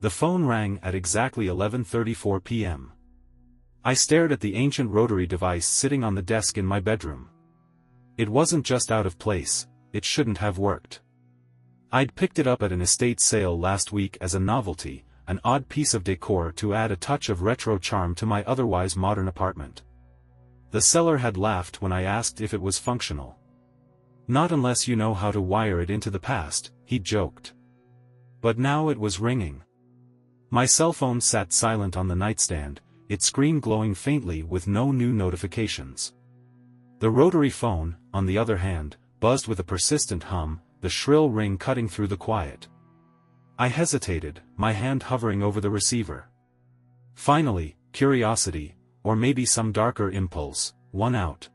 The phone rang at exactly 11:34 p.m. I stared at the ancient rotary device sitting on the desk in my bedroom. It wasn't just out of place, it shouldn't have worked. I'd picked it up at an estate sale last week as a novelty, an odd piece of decor to add a touch of retro charm to my otherwise modern apartment. The seller had laughed when I asked if it was functional. "Not unless you know how to wire it into the past," he joked. But now it was ringing. My cell phone sat silent on the nightstand, its screen glowing faintly with no new notifications. The rotary phone, on the other hand, buzzed with a persistent hum, the shrill ring cutting through the quiet. I hesitated, my hand hovering over the receiver. Finally, curiosity, or maybe some darker impulse, won out.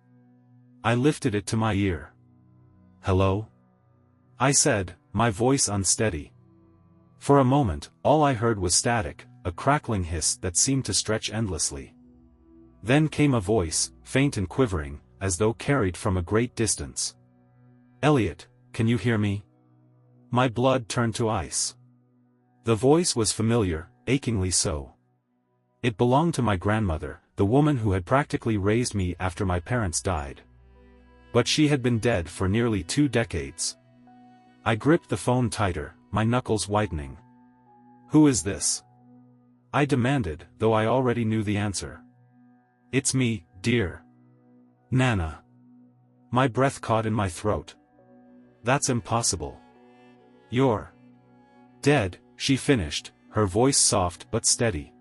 I lifted it to my ear. "Hello?" I said, my voice unsteady. For a moment, all I heard was static, a crackling hiss that seemed to stretch endlessly. Then came a voice, faint and quivering, as though carried from a great distance. "Elliot, can you hear me?" My blood turned to ice. The voice was familiar, achingly so. It belonged to my grandmother, the woman who had practically raised me after my parents died. But she had been dead for nearly 2 decades. I gripped the phone tighter, my knuckles whitening. "Who is this?" I demanded, though I already knew the answer. "It's me, dear. Nana." My breath caught in my throat. "That's impossible. You're dead," she finished, her voice soft but steady.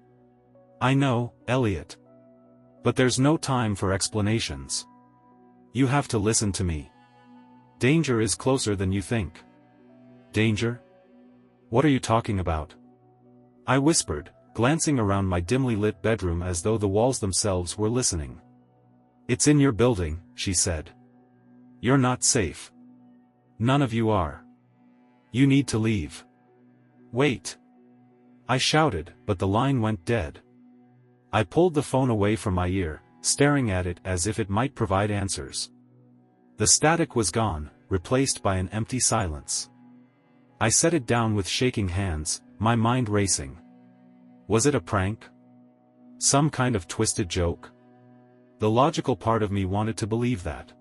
"I know, Elliot. But there's no time for explanations. You have to listen to me. Danger is closer than you think." "Danger? What are you talking about?" I whispered, glancing around my dimly lit bedroom as though the walls themselves were listening. "It's in your building," she said. "You're not safe. None of you are. You need to leave." "Wait!" I shouted, but the line went dead. I pulled the phone away from my ear, staring at it as if it might provide answers. The static was gone, replaced by an empty silence. I set it down with shaking hands, my mind racing. Was it a prank? Some kind of twisted joke? The logical part of me wanted to believe that.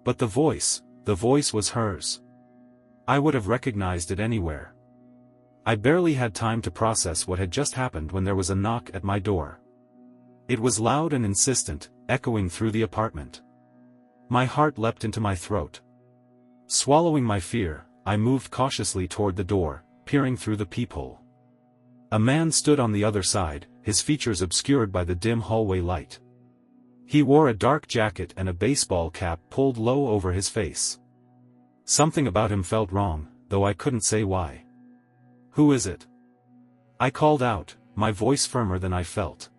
But the voice was hers. I would have recognized it anywhere. I barely had time to process what had just happened when there was a knock at my door. It was loud and insistent, echoing through the apartment. My heart leapt into my throat. Swallowing my fear, I moved cautiously toward the door, peering through the peephole. A man stood on the other side, his features obscured by the dim hallway light. He wore a dark jacket and a baseball cap pulled low over his face. Something about him felt wrong, though I couldn't say why. "Who is it?" I called out, my voice firmer than I felt.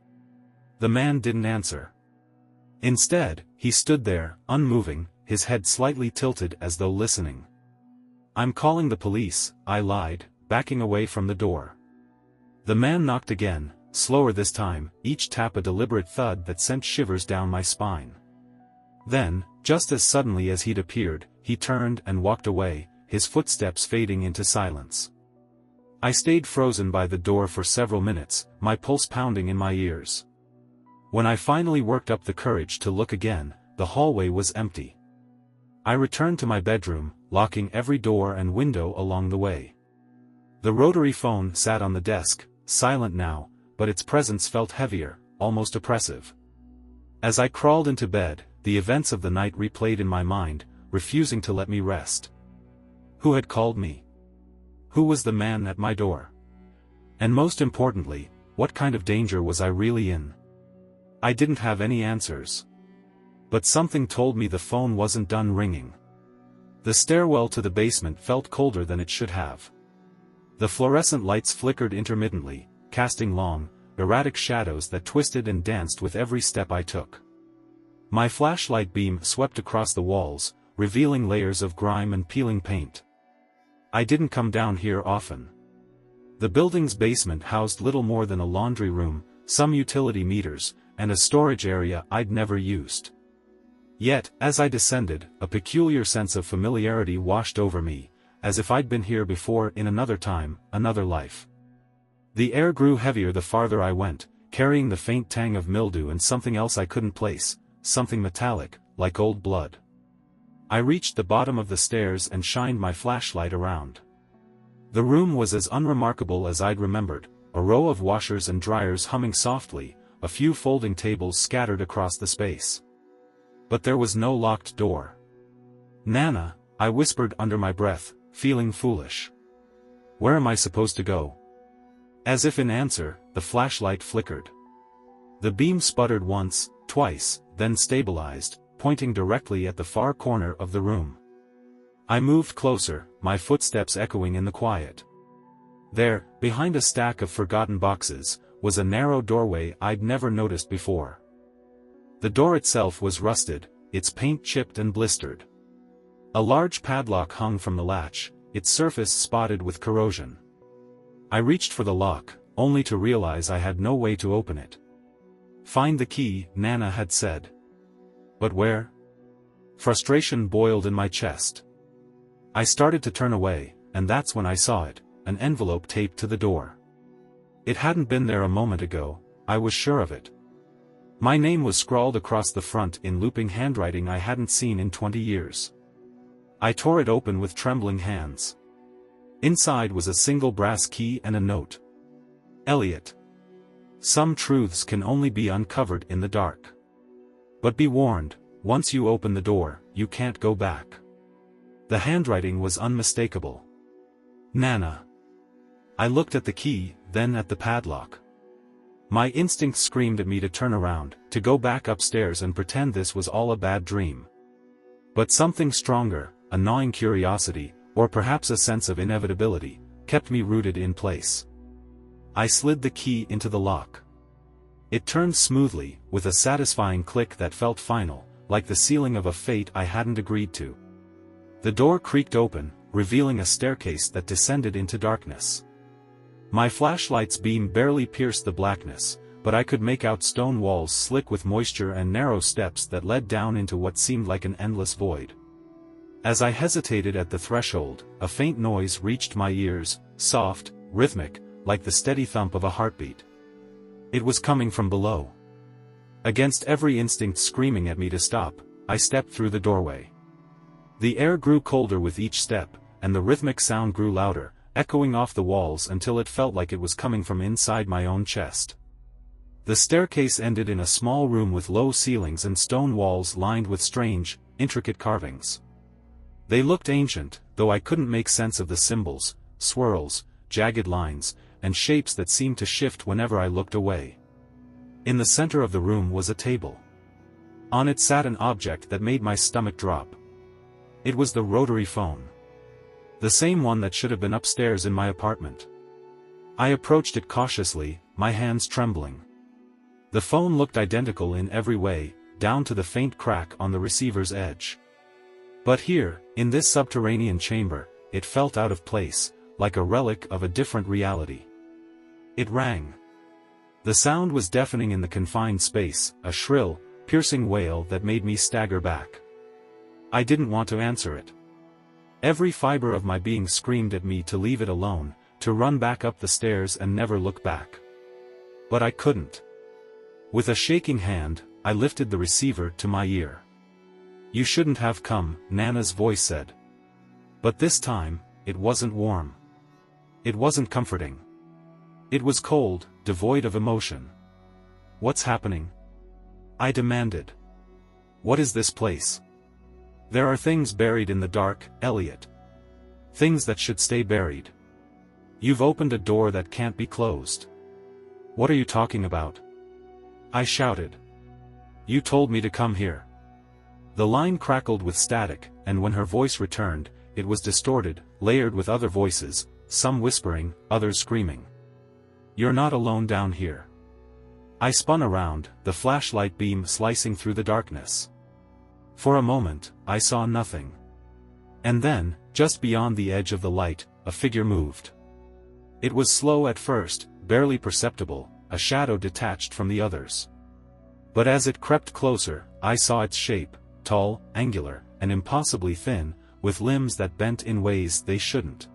The man didn't answer. Instead, he stood there, unmoving, his head slightly tilted as though listening. "I'm calling the police," I lied, backing away from the door. The man knocked again, slower this time, each tap a deliberate thud that sent shivers down my spine. Then, just as suddenly as he'd appeared, he turned and walked away, his footsteps fading into silence. I stayed frozen by the door for several minutes, my pulse pounding in my ears. When I finally worked up the courage to look again, the hallway was empty. I returned to my bedroom, locking every door and window along the way. The rotary phone sat on the desk, silent now, but its presence felt heavier, almost oppressive. As I crawled into bed, the events of the night replayed in my mind, refusing to let me rest. Who had called me? Who was the man at my door? And most importantly, what kind of danger was I really in? I didn't have any answers. But something told me the phone wasn't done ringing. The stairwell to the basement felt colder than it should have. The fluorescent lights flickered intermittently, casting long, erratic shadows that twisted and danced with every step I took. My flashlight beam swept across the walls, revealing layers of grime and peeling paint. I didn't come down here often. The building's basement housed little more than a laundry room, some utility meters, and a storage area I'd never used. Yet, as I descended, a peculiar sense of familiarity washed over me, as if I'd been here before in another time, another life. The air grew heavier the farther I went, carrying the faint tang of mildew and something else I couldn't place, something metallic, like old blood. I reached the bottom of the stairs and shined my flashlight around. The room was as unremarkable as I'd remembered, a row of washers and dryers humming softly, a few folding tables scattered across the space. But there was no locked door. "Nana," I whispered under my breath, feeling foolish. "Where am I supposed to go?" As if in answer, the flashlight flickered. The beam sputtered once, twice, then stabilized, pointing directly at the far corner of the room. I moved closer, my footsteps echoing in the quiet. There, behind a stack of forgotten boxes, was a narrow doorway I'd never noticed before. The door itself was rusted, its paint chipped and blistered. A large padlock hung from the latch, its surface spotted with corrosion. I reached for the lock, only to realize I had no way to open it. "Find the key," Nana had said. But where? Frustration boiled in my chest. I started to turn away, and that's when I saw it, an envelope taped to the door. It hadn't been there a moment ago, I was sure of it. My name was scrawled across the front in looping handwriting I hadn't seen in 20 years. I tore it open with trembling hands. Inside was a single brass key and a note. "Elliot. Some truths can only be uncovered in the dark. But be warned, once you open the door, you can't go back." The handwriting was unmistakable. "Nana." I looked at the key, then at the padlock. My instinct screamed at me to turn around, to go back upstairs and pretend this was all a bad dream. But something stronger, a gnawing curiosity, or perhaps a sense of inevitability, kept me rooted in place. I slid the key into the lock. It turned smoothly, with a satisfying click that felt final, like the sealing of a fate I hadn't agreed to. The door creaked open, revealing a staircase that descended into darkness. My flashlight's beam barely pierced the blackness, but I could make out stone walls slick with moisture and narrow steps that led down into what seemed like an endless void. As I hesitated at the threshold, a faint noise reached my ears, soft, rhythmic, like the steady thump of a heartbeat. It was coming from below. Against every instinct screaming at me to stop, I stepped through the doorway. The air grew colder with each step, and the rhythmic sound grew louder, echoing off the walls until it felt like it was coming from inside my own chest. The staircase ended in a small room with low ceilings and stone walls lined with strange, intricate carvings. They looked ancient, though I couldn't make sense of the symbols, swirls, jagged lines, and shapes that seemed to shift whenever I looked away. In the center of the room was a table. On it sat an object that made my stomach drop. It was the rotary phone. The same one that should have been upstairs in my apartment. I approached it cautiously, my hands trembling. The phone looked identical in every way, down to the faint crack on the receiver's edge. But here, in this subterranean chamber, it felt out of place, like a relic of a different reality. It rang. The sound was deafening in the confined space, a shrill, piercing wail that made me stagger back. I didn't want to answer it. Every fiber of my being screamed at me to leave it alone, to run back up the stairs and never look back. But I couldn't. With a shaking hand, I lifted the receiver to my ear. "You shouldn't have come," Nana's voice said. But this time, it wasn't warm. It wasn't comforting. It was cold, devoid of emotion. "What's happening?" I demanded. "What is this place?" "There are things buried in the dark, Elliot. Things that should stay buried. You've opened a door that can't be closed." "What are you talking about?" I shouted. "You told me to come here." The line crackled with static, and when her voice returned, it was distorted, layered with other voices, some whispering, others screaming. "You're not alone down here." I spun around, the flashlight beam slicing through the darkness. For a moment, I saw nothing. And then, just beyond the edge of the light, a figure moved. It was slow at first, barely perceptible, a shadow detached from the others. But as it crept closer, I saw its shape, tall, angular, and impossibly thin, with limbs that bent in ways they shouldn't.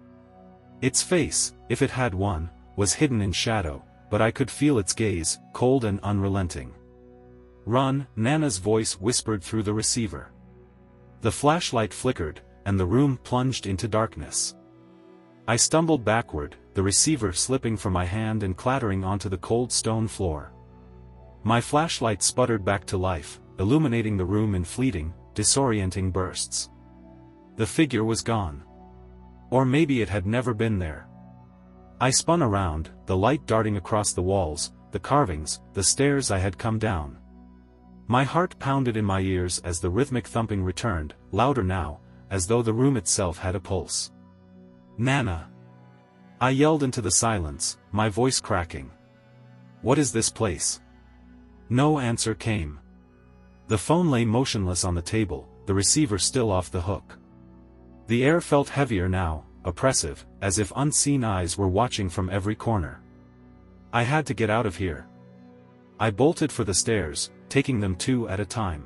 Its face, if it had one, was hidden in shadow, but I could feel its gaze, cold and unrelenting. "Run," Nana's voice whispered through the receiver. The flashlight flickered, and the room plunged into darkness. I stumbled backward, the receiver slipping from my hand and clattering onto the cold stone floor. My flashlight sputtered back to life, illuminating the room in fleeting, disorienting bursts. The figure was gone. Or maybe it had never been there. I spun around, the light darting across the walls, the carvings, the stairs I had come down. My heart pounded in my ears as the rhythmic thumping returned, louder now, as though the room itself had a pulse. "Nana!" I yelled into the silence, my voice cracking. "What is this place?" No answer came. The phone lay motionless on the table, the receiver still off the hook. The air felt heavier now, oppressive, as if unseen eyes were watching from every corner. I had to get out of here. I bolted for the stairs, taking them two at a time.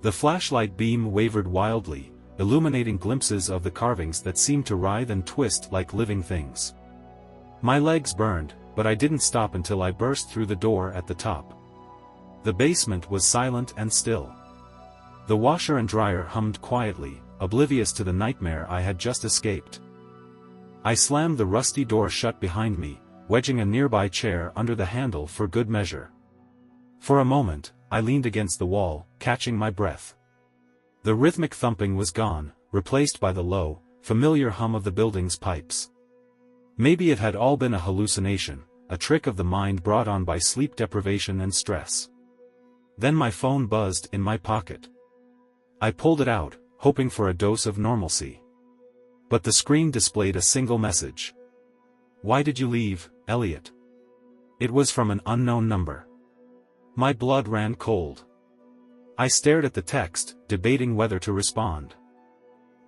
The flashlight beam wavered wildly, illuminating glimpses of the carvings that seemed to writhe and twist like living things. My legs burned, but I didn't stop until I burst through the door at the top. The basement was silent and still. The washer and dryer hummed quietly, oblivious to the nightmare I had just escaped. I slammed the rusty door shut behind me, wedging a nearby chair under the handle for good measure. For a moment, I leaned against the wall, catching my breath. The rhythmic thumping was gone, replaced by the low, familiar hum of the building's pipes. Maybe it had all been a hallucination, a trick of the mind brought on by sleep deprivation and stress. Then my phone buzzed in my pocket. I pulled it out, hoping for a dose of normalcy. But the screen displayed a single message. "Why did you leave, Elliot?" It was from an unknown number. My blood ran cold. I stared at the text, debating whether to respond.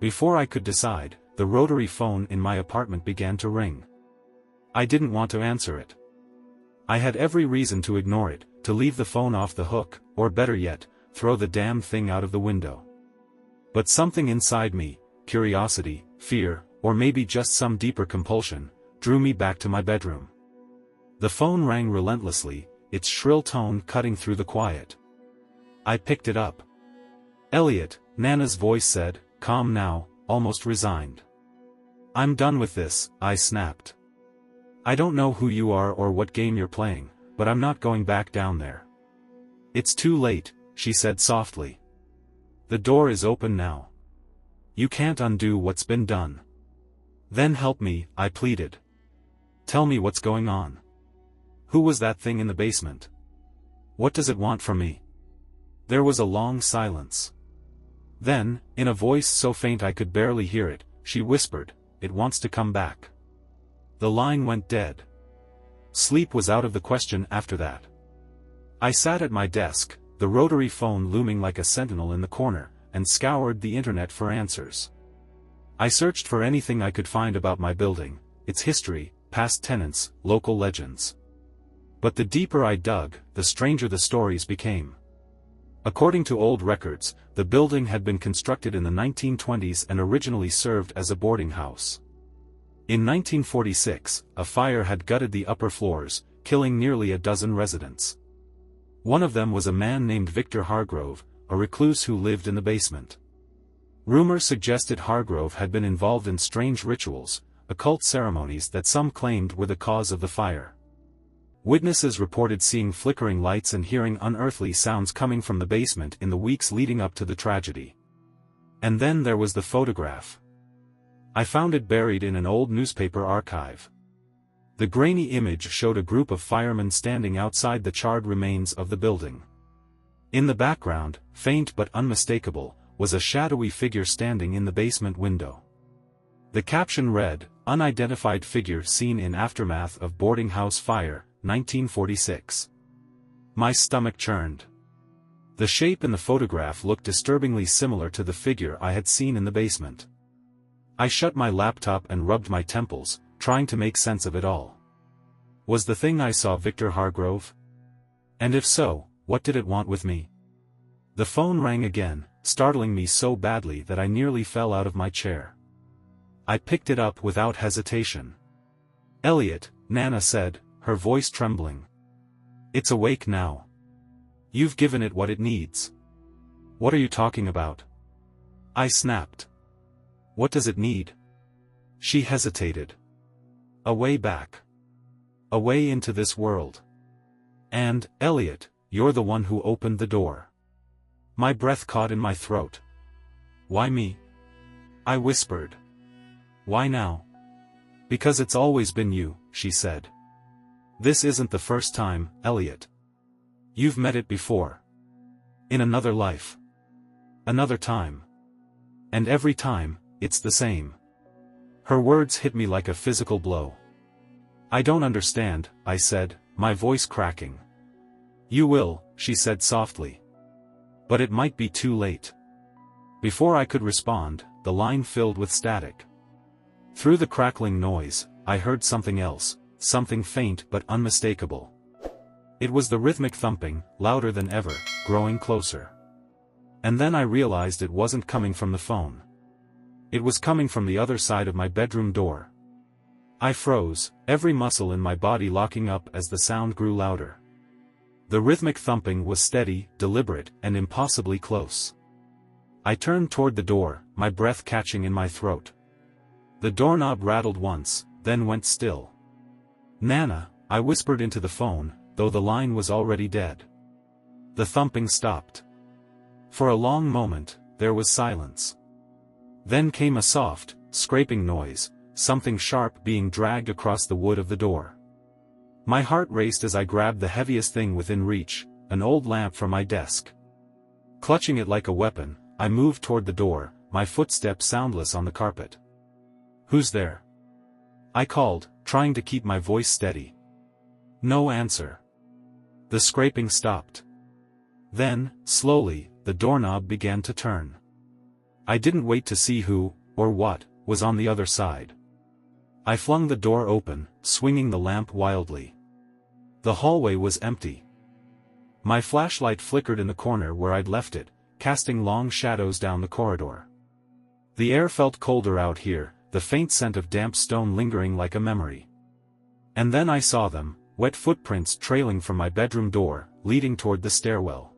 Before I could decide, the rotary phone in my apartment began to ring. I didn't want to answer it. I had every reason to ignore it, to leave the phone off the hook, or better yet, throw the damn thing out of the window. But something inside me, curiosity, fear, or maybe just some deeper compulsion, drew me back to my bedroom. The phone rang relentlessly, its shrill tone cutting through the quiet. I picked it up. "Elliot," Nana's voice said, calm now, almost resigned. "I'm done with this," I snapped. "I don't know who you are or what game you're playing, but I'm not going back down there." "It's too late," she said softly. "The door is open now. You can't undo what's been done." "Then help me," I pleaded. "Tell me what's going on. Who was that thing in the basement? What does it want from me?" There was a long silence. Then, in a voice so faint I could barely hear it, she whispered, "It wants to come back." The line went dead. Sleep was out of the question after that. I sat at my desk, the rotary phone looming like a sentinel in the corner, and scoured the internet for answers. I searched for anything I could find about my building, its history, past tenants, local legends. But the deeper I dug, the stranger the stories became. According to old records, the building had been constructed in the 1920s and originally served as a boarding house. In 1946, a fire had gutted the upper floors, killing nearly a dozen residents. One of them was a man named Victor Hargrove, a recluse who lived in the basement. Rumors suggested Hargrove had been involved in strange rituals, occult ceremonies that some claimed were the cause of the fire. Witnesses reported seeing flickering lights and hearing unearthly sounds coming from the basement in the weeks leading up to the tragedy. And then there was the photograph. I found it buried in an old newspaper archive. The grainy image showed a group of firemen standing outside the charred remains of the building. In the background, faint but unmistakable, was a shadowy figure standing in the basement window. The caption read, "Unidentified figure seen in aftermath of boarding house fire, 1946. My stomach churned. The shape in the photograph looked disturbingly similar to the figure I had seen in the basement. I shut my laptop and rubbed my temples, trying to make sense of it all. Was the thing I saw Victor Hargrove? And if so, what did it want with me? The phone rang again, startling me so badly that I nearly fell out of my chair. I picked it up without hesitation. "Elliot," Nana said, her voice trembling. It's awake now. You've given it what it needs. What are you talking about? I snapped. What does it need? She hesitated. A way back. A way into this world. And, Elliot, you're the one who opened the door. My breath caught in my throat. Why me? I whispered. Why now? Because it's always been you, she said. This isn't the first time, Elliot. You've met it before. In another life. Another time. And every time, it's the same. Her words hit me like a physical blow. I don't understand, I said, my voice cracking. You will, she said softly. But it might be too late. Before I could respond, the line filled with static. Through the crackling noise, I heard something else, something faint but unmistakable. It was the rhythmic thumping, louder than ever, growing closer. And then I realized it wasn't coming from the phone. It was coming from the other side of my bedroom door. I froze, every muscle in my body locking up as the sound grew louder. The rhythmic thumping was steady, deliberate, and impossibly close. I turned toward the door, my breath catching in my throat. The doorknob rattled once, then went still. Nana, I whispered into the phone, though the line was already dead. The thumping stopped. For a long moment, there was silence. Then came a soft, scraping noise, something sharp being dragged across the wood of the door. My heart raced as I grabbed the heaviest thing within reach, an old lamp from my desk. Clutching it like a weapon, I moved toward the door, my footsteps soundless on the carpet. Who's there? I called, trying to keep my voice steady. No answer. The scraping stopped. Then, slowly, the doorknob began to turn. I didn't wait to see who, or what, was on the other side. I flung the door open, swinging the lamp wildly. The hallway was empty. My flashlight flickered in the corner where I'd left it, casting long shadows down the corridor. The air felt colder out here, the faint scent of damp stone lingering like a memory. And then I saw them, wet footprints trailing from my bedroom door, leading toward the stairwell.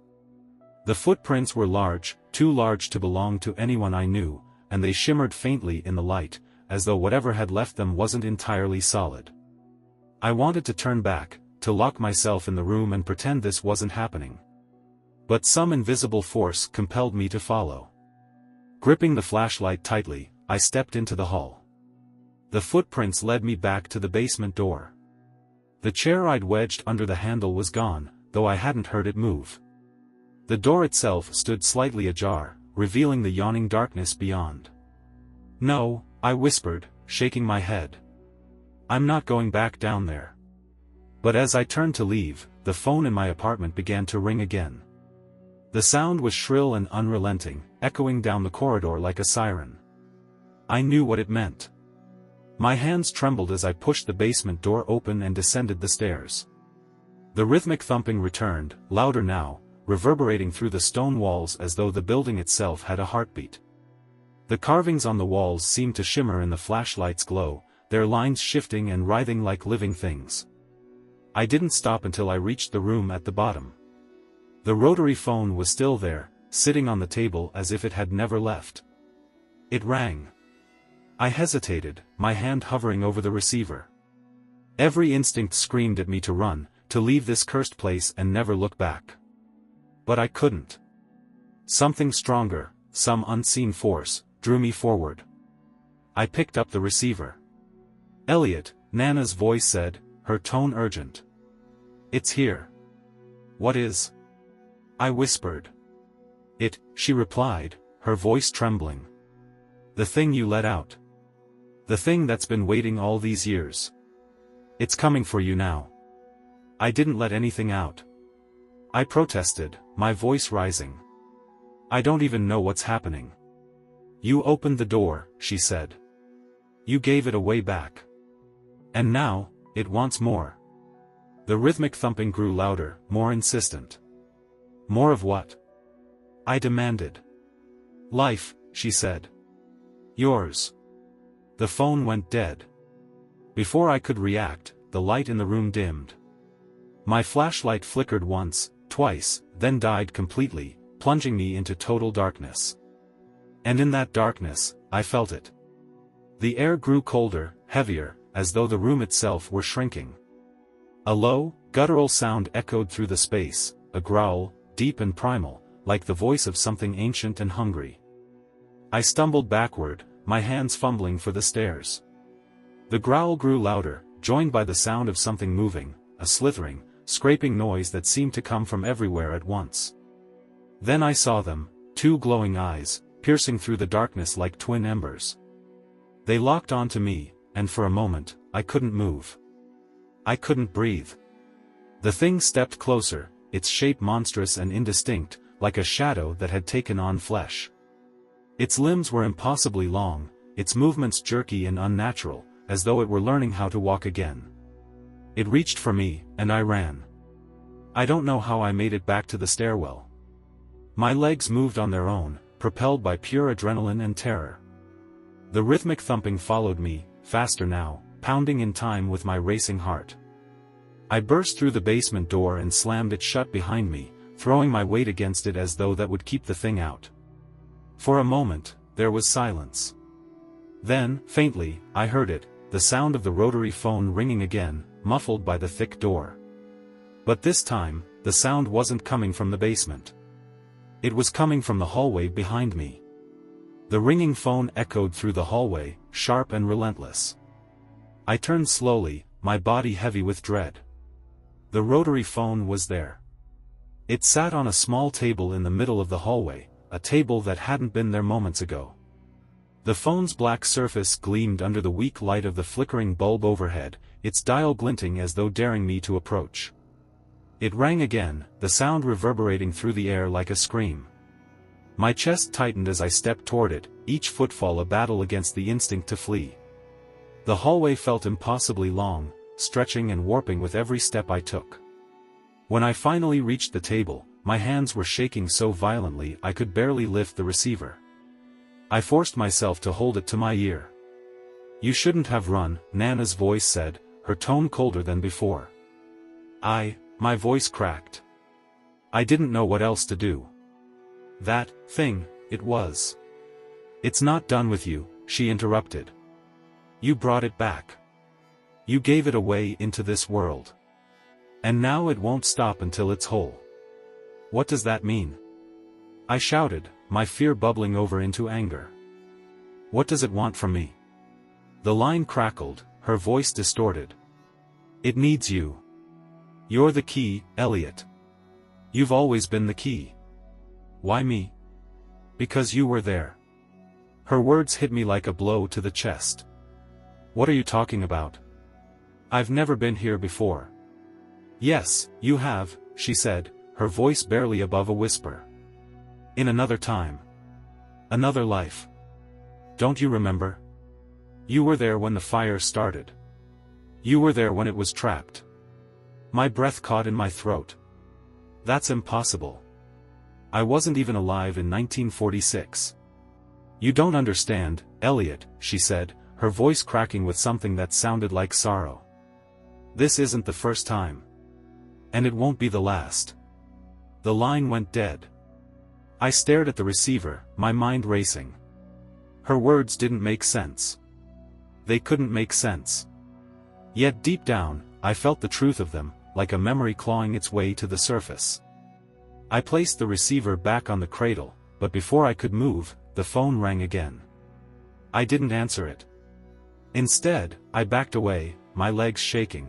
The footprints were large, too large to belong to anyone I knew, and they shimmered faintly in the light, as though whatever had left them wasn't entirely solid. I wanted to turn back, to lock myself in the room and pretend this wasn't happening. But some invisible force compelled me to follow. Gripping the flashlight tightly, I stepped into the hall. The footprints led me back to the basement door. The chair I'd wedged under the handle was gone, though I hadn't heard it move. The door itself stood slightly ajar, revealing the yawning darkness beyond. No, I whispered, shaking my head. I'm not going back down there. But as I turned to leave, the phone in my apartment began to ring again. The sound was shrill and unrelenting, echoing down the corridor like a siren. I knew what it meant. My hands trembled as I pushed the basement door open and descended the stairs. The rhythmic thumping returned, louder now, reverberating through the stone walls as though the building itself had a heartbeat. The carvings on the walls seemed to shimmer in the flashlight's glow, their lines shifting and writhing like living things. I didn't stop until I reached the room at the bottom. The rotary phone was still there, sitting on the table as if it had never left. It rang. I hesitated, my hand hovering over the receiver. Every instinct screamed at me to run, to leave this cursed place and never look back. But I couldn't. Something stronger, some unseen force, drew me forward. I picked up the receiver. Elliot, Nana's voice said, her tone urgent. It's here. What is? I whispered. It, she replied, her voice trembling. The thing you let out. The thing that's been waiting all these years. It's coming for you now. I didn't let anything out. I protested, my voice rising. I don't even know what's happening. You opened the door, she said. You gave it away back. And now, it wants more. The rhythmic thumping grew louder, more insistent. More of what? I demanded. Life, she said. Yours. The phone went dead. Before I could react, the light in the room dimmed. My flashlight flickered once, twice, then died completely, plunging me into total darkness. And in that darkness, I felt it. The air grew colder, heavier, as though the room itself were shrinking. A low, guttural sound echoed through the space, a growl, deep and primal, like the voice of something ancient and hungry. I stumbled backward, my hands fumbling for the stairs. The growl grew louder, joined by the sound of something moving, a slithering, scraping noise that seemed to come from everywhere at once. Then I saw them, two glowing eyes, piercing through the darkness like twin embers. They locked onto me, and for a moment, I couldn't move. I couldn't breathe. The thing stepped closer, its shape monstrous and indistinct, like a shadow that had taken on flesh. Its limbs were impossibly long, its movements jerky and unnatural, as though it were learning how to walk again. It reached for me, and I ran. I don't know how I made it back to the stairwell. My legs moved on their own, propelled by pure adrenaline and terror. The rhythmic thumping followed me, faster now, pounding in time with my racing heart. I burst through the basement door and slammed it shut behind me, throwing my weight against it as though that would keep the thing out. For a moment, there was silence. Then, faintly, I heard it, the sound of the rotary phone ringing again, muffled by the thick door. But this time, the sound wasn't coming from the basement. It was coming from the hallway behind me. The ringing phone echoed through the hallway, sharp and relentless. I turned slowly, my body heavy with dread. The rotary phone was there. It sat on a small table in the middle of the hallway, a table that hadn't been there moments ago. The phone's black surface gleamed under the weak light of the flickering bulb overhead, its dial glinting as though daring me to approach. It rang again, the sound reverberating through the air like a scream. My chest tightened as I stepped toward it, each footfall a battle against the instinct to flee. The hallway felt impossibly long, stretching and warping with every step I took. When I finally reached the table, my hands were shaking so violently I could barely lift the receiver. I forced myself to hold it to my ear. "You shouldn't have run," Nana's voice said, her tone colder than before. My voice cracked. I didn't know what else to do. "That thing, it was. It's not done with you," she interrupted. "You brought it back. You gave it away into this world. And now it won't stop until it's whole." "What does that mean?" I shouted, my fear bubbling over into anger. "What does it want from me?" The line crackled, her voice distorted. "It needs you. You're the key, Elliot. You've always been the key." "Why me?" "Because you were there." Her words hit me like a blow to the chest. "What are you talking about? I've never been here before." "Yes, you have," she said, her voice barely above a whisper. "In another time. Another life. Don't you remember? You were there when the fire started. You were there when it was trapped." My breath caught in my throat. "That's impossible. I wasn't even alive in 1946. "You don't understand, Elliot," she said, her voice cracking with something that sounded like sorrow. "This isn't the first time. And it won't be the last." The line went dead. I stared at the receiver, my mind racing. Her words didn't make sense. They couldn't make sense. Yet deep down, I felt the truth of them, like a memory clawing its way to the surface. I placed the receiver back on the cradle, but before I could move, the phone rang again. I didn't answer it. Instead, I backed away, my legs shaking.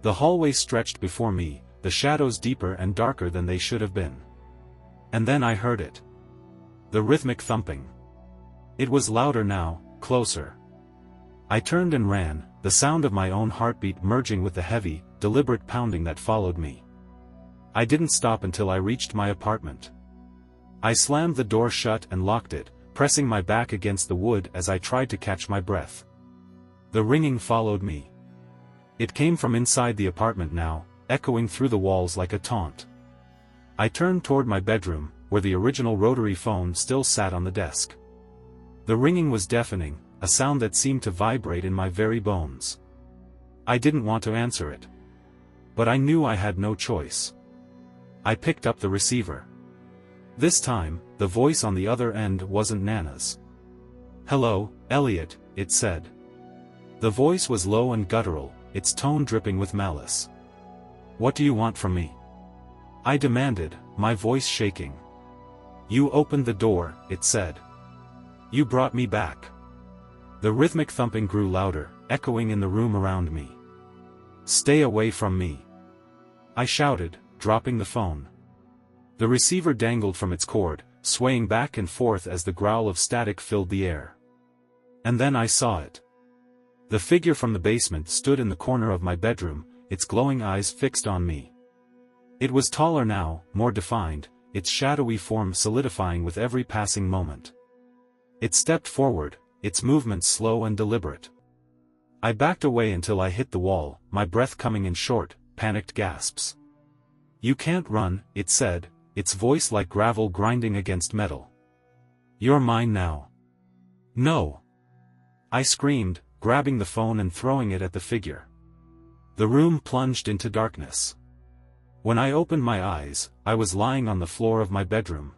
The hallway stretched before me, the shadows deeper and darker than they should have been. And then I heard it. The rhythmic thumping. It was louder now, closer. I turned and ran, the sound of my own heartbeat merging with the heavy, deliberate pounding that followed me. I didn't stop until I reached my apartment. I slammed the door shut and locked it, pressing my back against the wood as I tried to catch my breath. The ringing followed me. It came from inside the apartment now, echoing through the walls like a taunt. I turned toward my bedroom, where the original rotary phone still sat on the desk. The ringing was deafening, a sound that seemed to vibrate in my very bones. I didn't want to answer it. But I knew I had no choice. I picked up the receiver. This time, the voice on the other end wasn't Nana's. "Hello, Elliot," it said. The voice was low and guttural, its tone dripping with malice. "What do you want from me?" I demanded, my voice shaking. "You opened the door," it said. "You brought me back." The rhythmic thumping grew louder, echoing in the room around me. "Stay away from me," I shouted, dropping the phone. The receiver dangled from its cord, swaying back and forth as the growl of static filled the air. And then I saw it. The figure from the basement stood in the corner of my bedroom, its glowing eyes fixed on me. It was taller now, more defined, its shadowy form solidifying with every passing moment. It stepped forward, its movements slow and deliberate. I backed away until I hit the wall, my breath coming in short, panicked gasps. "You can't run," it said, its voice like gravel grinding against metal. "You're mine now." "No!" I screamed, grabbing the phone and throwing it at the figure. The room plunged into darkness. When I opened my eyes, I was lying on the floor of my bedroom.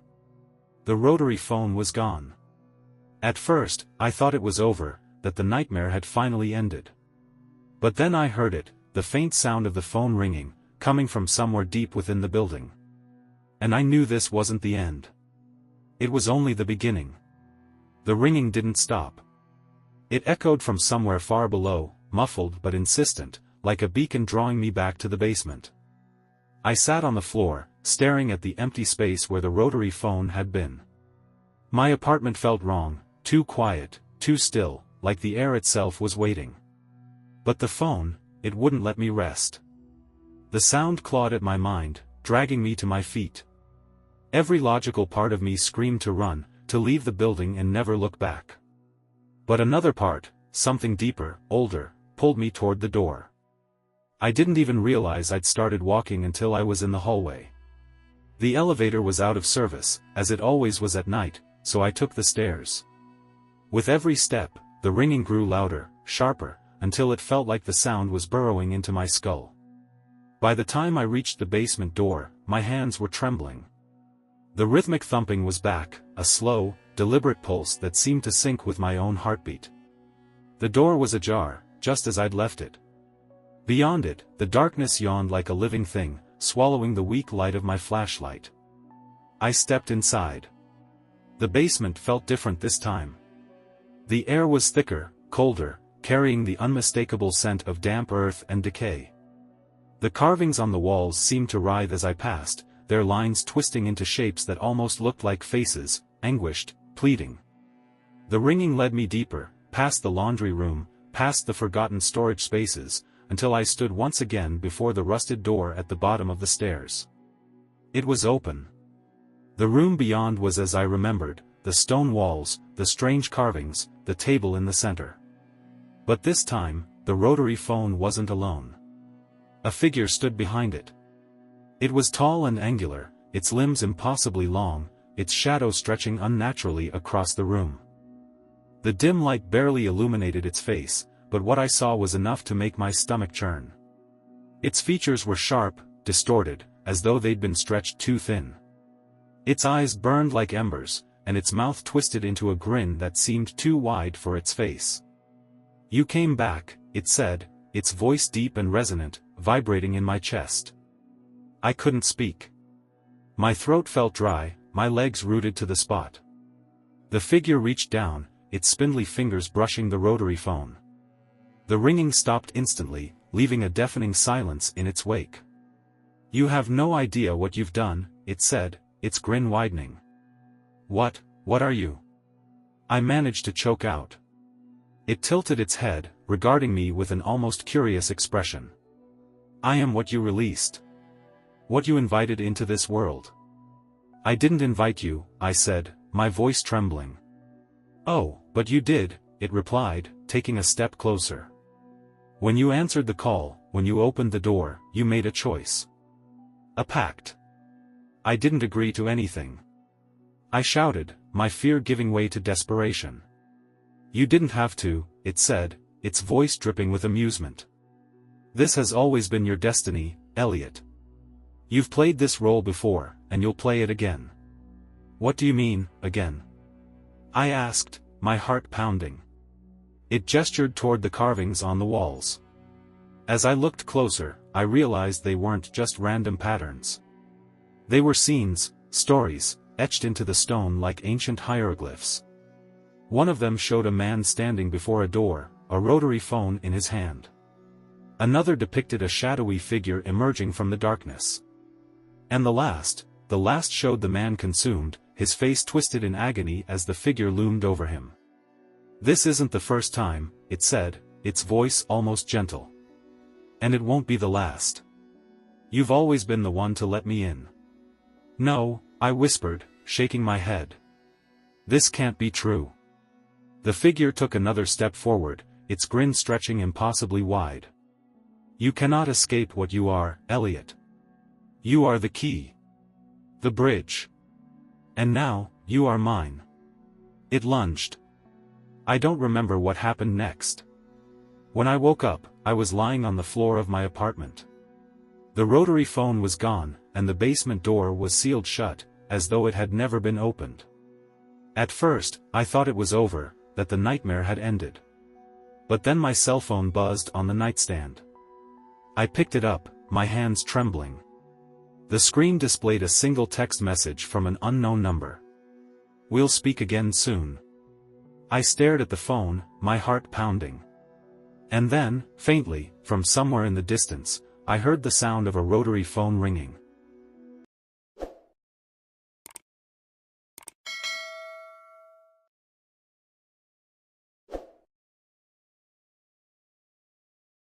The rotary phone was gone. At first, I thought it was over, that the nightmare had finally ended. But then I heard it, the faint sound of the phone ringing, coming from somewhere deep within the building. And I knew this wasn't the end. It was only the beginning. The ringing didn't stop. It echoed from somewhere far below, muffled but insistent, like a beacon drawing me back to the basement. I sat on the floor, staring at the empty space where the rotary phone had been. My apartment felt wrong, too quiet, too still, like the air itself was waiting. But the phone, it wouldn't let me rest. The sound clawed at my mind, dragging me to my feet. Every logical part of me screamed to run, to leave the building and never look back. But another part, something deeper, older, pulled me toward the door. I didn't even realize I'd started walking until I was in the hallway. The elevator was out of service, as it always was at night, so I took the stairs. With every step, the ringing grew louder, sharper, until it felt like the sound was burrowing into my skull. By the time I reached the basement door, my hands were trembling. The rhythmic thumping was back, a slow, deliberate pulse that seemed to sync with my own heartbeat. The door was ajar, just as I'd left it. Beyond it, the darkness yawned like a living thing, swallowing the weak light of my flashlight. I stepped inside. The basement felt different this time. The air was thicker, colder, carrying the unmistakable scent of damp earth and decay. The carvings on the walls seemed to writhe as I passed, their lines twisting into shapes that almost looked like faces, anguished, pleading. The ringing led me deeper, past the laundry room, past the forgotten storage spaces, until I stood once again before the rusted door at the bottom of the stairs. It was open. The room beyond was as I remembered, the stone walls, the strange carvings, the table in the center. But this time, the rotary phone wasn't alone. A figure stood behind it. It was tall and angular, its limbs impossibly long, its shadow stretching unnaturally across the room. The dim light barely illuminated its face, but what I saw was enough to make my stomach churn. Its features were sharp, distorted, as though they'd been stretched too thin. Its eyes burned like embers, and its mouth twisted into a grin that seemed too wide for its face. "You came back," it said, its voice deep and resonant, vibrating in my chest. I couldn't speak. My throat felt dry, my legs rooted to the spot. The figure reached down, its spindly fingers brushing the rotary phone. The ringing stopped instantly, leaving a deafening silence in its wake. "You have no idea what you've done," it said, its grin widening. What are you?" I managed to choke out. It tilted its head, regarding me with an almost curious expression. "I am what you released. What you invited into this world." "I didn't invite you," I said, my voice trembling. "Oh, but you did," it replied, taking a step closer. "When you answered the call, when you opened the door, you made a choice. A pact. I didn't agree to anything." I shouted, my fear giving way to desperation. "You didn't have to," it said, its voice dripping with amusement. This has always been your destiny, Elliot. You've played this role before, and you'll play it again. What do you mean, again? I asked, my heart pounding. It gestured toward the carvings on the walls. As I looked closer, I realized they weren't just random patterns. They were scenes, stories, etched into the stone like ancient hieroglyphs. One of them showed a man standing before a door, a rotary phone in his hand. Another depicted a shadowy figure emerging from the darkness. And the last showed the man consumed, his face twisted in agony as the figure loomed over him. This isn't the first time, it said, its voice almost gentle. And it won't be the last. You've always been the one to let me in. No, I whispered, shaking my head. This can't be true. The figure took another step forward, its grin stretching impossibly wide. You cannot escape what you are, Elliot. You are the key. The bridge. And now, you are mine. It lunged. I don't remember what happened next. When I woke up, I was lying on the floor of my apartment. The rotary phone was gone, and the basement door was sealed shut, as though it had never been opened. At first, I thought it was over, that the nightmare had ended. But then my cell phone buzzed on the nightstand. I picked it up, my hands trembling. The screen displayed a single text message from an unknown number. We'll speak again soon. I stared at the phone, my heart pounding. And then, faintly, from somewhere in the distance, I heard the sound of a rotary phone ringing.